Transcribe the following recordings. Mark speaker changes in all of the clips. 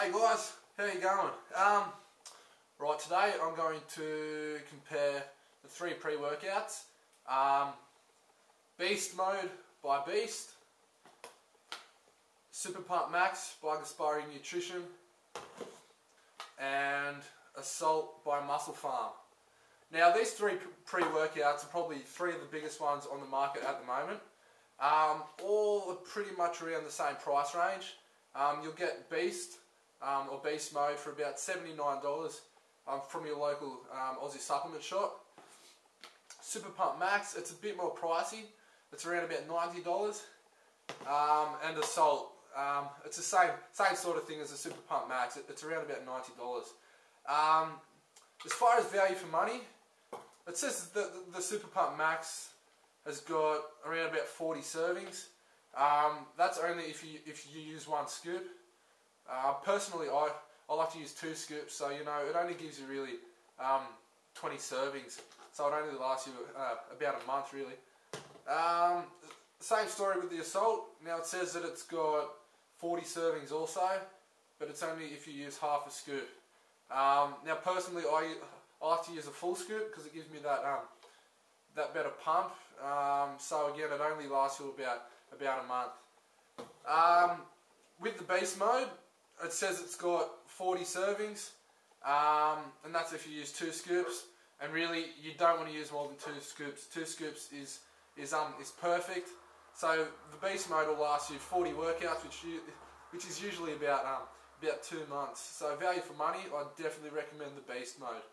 Speaker 1: Hey guys, how you going? Right, today I'm going to compare the three pre-workouts. Beast Mode by Beast, Superpump Max by Gaspari Nutrition, and Assault by Muscle Farm. Now these three pre-workouts are probably three of the biggest ones on the market at the moment. All are pretty much around the same price range. You'll get Beast or Beast Mode for about $79 from your local Aussie supplement shop. Superpump Max, it's a bit more pricey. It's around about $90. And Assault, it's the same sort of thing as the Superpump Max. It's around about $90. As far as value for money, it says that the Superpump Max has got around about 40 servings. That's only if you use one scoop. Personally, I like to use 2 scoops, so you know it only gives you really 20 servings, so it only lasts you about a month really. Same story with the Assault. Now it says that it's got 40 servings also, but it's only if you use half a scoop. Now personally, I like to use a full scoop because it gives me that better pump. So again, it only lasts you about a month. With the Beast Mode, it says it's got 40 servings, and that's if you use 2 scoops. And really, you don't want to use more than 2 scoops. 2 scoops is perfect. So the Beast Mode will last you 40 workouts, which is usually about 2 months. So value for money, I definitely recommend the Beast Mode.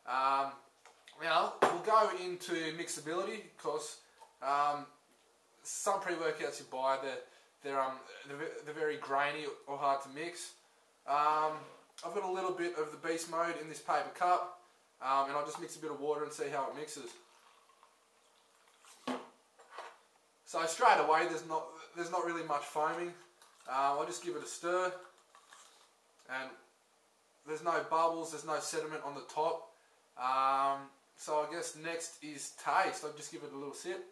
Speaker 1: Now we'll go into mixability because some pre-workouts you buy, they're very grainy or hard to mix. I've got a little bit of the Beast Mode in this paper cup, and I'll just mix a bit of water and see how it mixes. So straight away, there's not really much foaming. I'll just give it a stir, and there's no bubbles, there's no sediment on the top. So I guess next is taste. I'll just give it a little sip.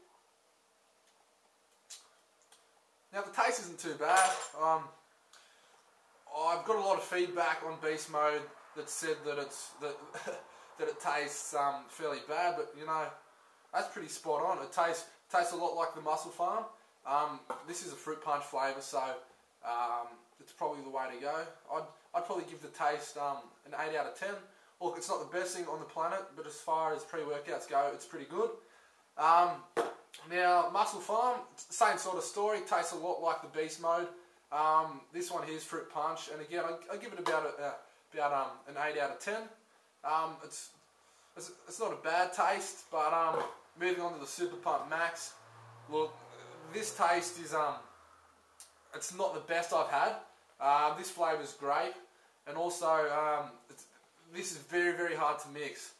Speaker 1: Now the taste isn't too bad. I've got a lot of feedback on Beast Mode that said that it tastes fairly bad, but you know that's pretty spot on. It tastes a lot like the Muscle Farm. This is a fruit punch flavour, so it's probably the way to go. I'd probably give the taste an 8 out of 10. Look, it's not the best thing on the planet, but as far as pre-workouts go, it's pretty good. Now, Muscle Farm, same sort of story, tastes a lot like the Beast Mode. This one here is fruit punch, and again, I give it about an 8 out of 10. It's not a bad taste, but moving on to the Superpump Max, look, this taste is it's not the best I've had. This flavour is grape, and also this is very, very hard to mix.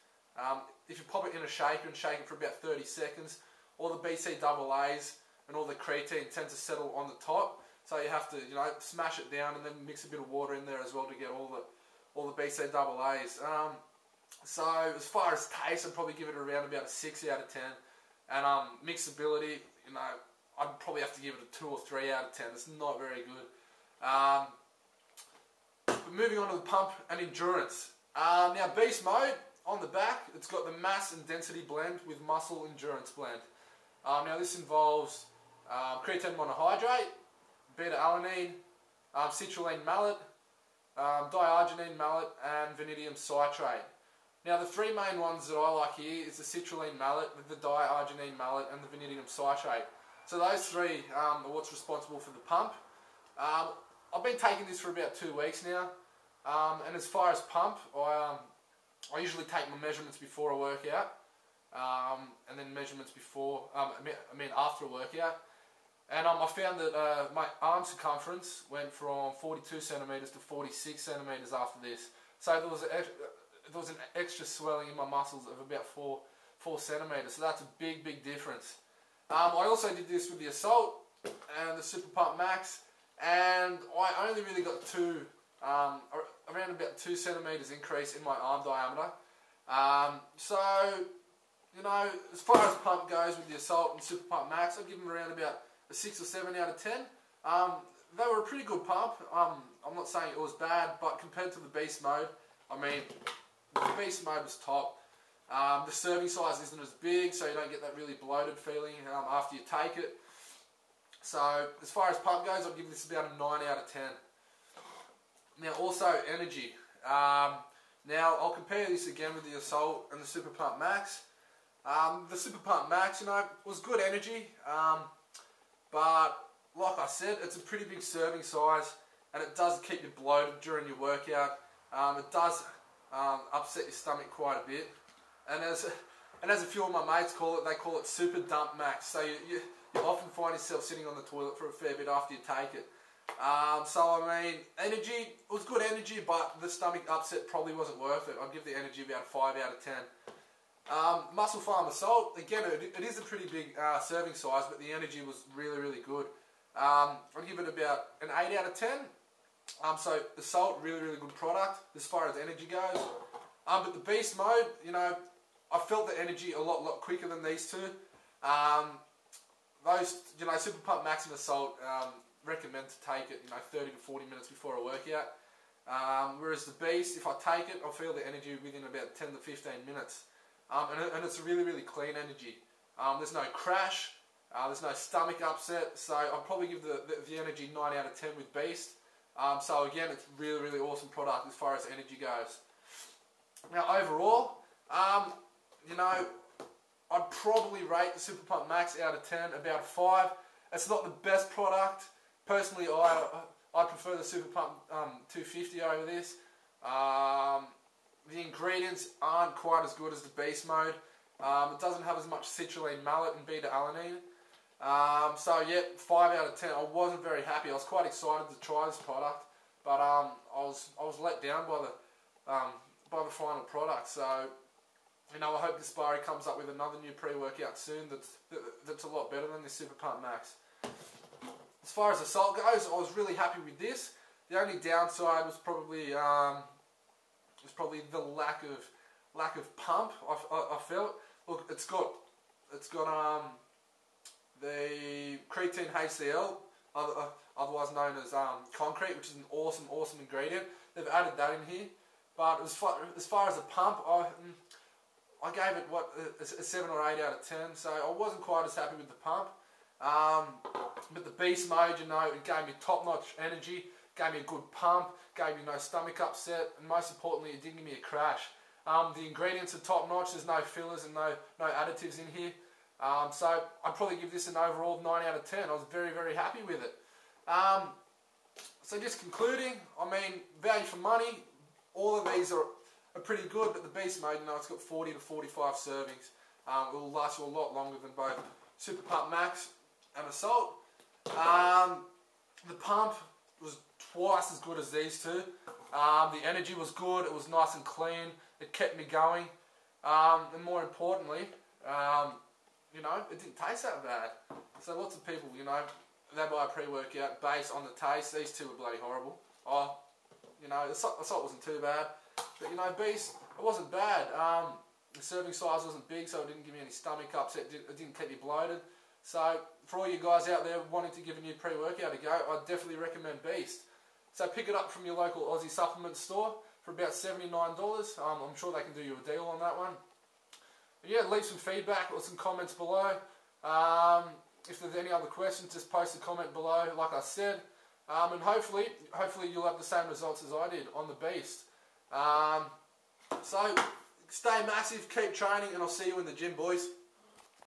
Speaker 1: If you pop it in a shaker and shake it for about 30 seconds, all the BCAAs and all the creatine tend to settle on the top. So you have to, you know, smash it down and then mix a bit of water in there as well to get all the BCAAs. So as far as taste, I'd probably give it around about a 6 out of 10. And mixability, you know, I'd probably have to give it a 2 or 3 out of 10. It's not very good. But moving on to the pump and endurance. Now Beast Mode, on the back, it's got the mass and density blend with muscle endurance blend. Now this involves creatine monohydrate, beta-alanine, citrulline malate, diarginine malate, and vanadium citrate. Now the 3 main ones that I like here is the citrulline malate, the diarginine malate, and the vanadium citrate. So those 3 are what's responsible for the pump. I've been taking this for about 2 weeks now, and as far as pump, I usually take my measurements before a workout, and then measurements before, after a workout. And I found that my arm circumference went from 42 centimeters to 46 centimeters after this. So there was an extra swelling in my muscles of about 4 centimeters. So that's a big difference. I also did this with the Assault and the Superpump Max, and I only really got around about 2 centimeters increase in my arm diameter. So, you know, as far as pump goes with the Assault and Superpump Max, I'd give them around about a 6 or 7 out of 10. They were a pretty good pump. I'm not saying it was bad, but compared to the beast mode, I mean, the beast mode was top. The serving size isn't as big, so you don't get that really bloated feeling after you take it. So as far as pump goes, I'd give this about a 9 out of 10. Now also energy. Now I'll compare this again with the Assault and the Superpump Max. The Superpump Max, you know, was good energy, but like I said, it's a pretty big serving size, and it does keep you bloated during your workout. It does upset your stomach quite a bit, and as a few of my mates call it, they call it Super Dump Max. So you often find yourself sitting on the toilet for a fair bit after you take it. So I mean, energy, it was good energy, but the stomach upset probably wasn't worth it. I'd give the energy about a 5 out of 10. Muscle Farm Assault, again, it is a pretty big serving size, but the energy was really, really good. I'd give it about an 8 out of 10. So Assault, really, really good product as far as energy goes. But the Beast mode, you know, I felt the energy a lot quicker than these two. Those, you know, Superpump Max and Assault, recommend to take it, you know, 30 to 40 minutes before a workout. Whereas the Beast, if I take it, I'll feel the energy within about 10 to 15 minutes. And it's a really, really clean energy. There's no crash, there's no stomach upset, so I'll probably give the energy 9 out of 10 with Beast. So again, it's really, really awesome product as far as energy goes. Now overall, you know, I'd probably rate the Superpump Max out of 10 about 5. It's not the best product. Personally, I prefer the Superpump 250 over this. The ingredients aren't quite as good as the Beast mode. It doesn't have as much citrulline malate and beta-alanine. So yeah, 5 out of 10. I wasn't very happy. I was quite excited to try this product, but I was let down by the final product. So, you know, I hope Gaspari comes up with another new pre-workout soon that's a lot better than the Superpump Max. As far as Assault goes, I was really happy with this. The only downside was probably the lack of pump. I felt. Look, it's got the creatine HCl, otherwise known as concrete, which is an awesome ingredient. They've added that in here. But as far as the pump, I gave it a 7 or 8 out of 10. So I wasn't quite as happy with the pump. But the Beast mode, you know, it gave me top-notch energy, gave me a good pump, gave me no stomach upset, and most importantly, it didn't give me a crash. The ingredients are top-notch. There's no fillers and no additives in here. So I'd probably give this an overall 9 out of 10. I was very, very happy with it. So just concluding, I mean, value for money. All of these are pretty good, but the Beast mode, you know, it's got 40 to 45 servings. It will last you a lot longer than both Superpump Max and Assault. The pump was twice as good as these two. The energy was good. It was nice and clean. It kept me going. And more importantly, you know, it didn't taste that bad. So lots of people, you know, they buy a pre-workout based on the taste. These two were bloody horrible. You know, Assault wasn't too bad. But, you know, Beast, it wasn't bad. The serving size wasn't big, so it didn't give me any stomach upset. It didn't keep me bloated. So, for all you guys out there wanting to give a new pre-workout a go, I'd definitely recommend Beast. So, pick it up from your local Aussie supplement store for about $79. I'm sure they can do you a deal on that one. But yeah, leave some feedback or some comments below. If there's any other questions, just post a comment below, like I said. And hopefully you'll have the same results as I did on the Beast. So, stay massive, keep training, and I'll see you in the gym, boys.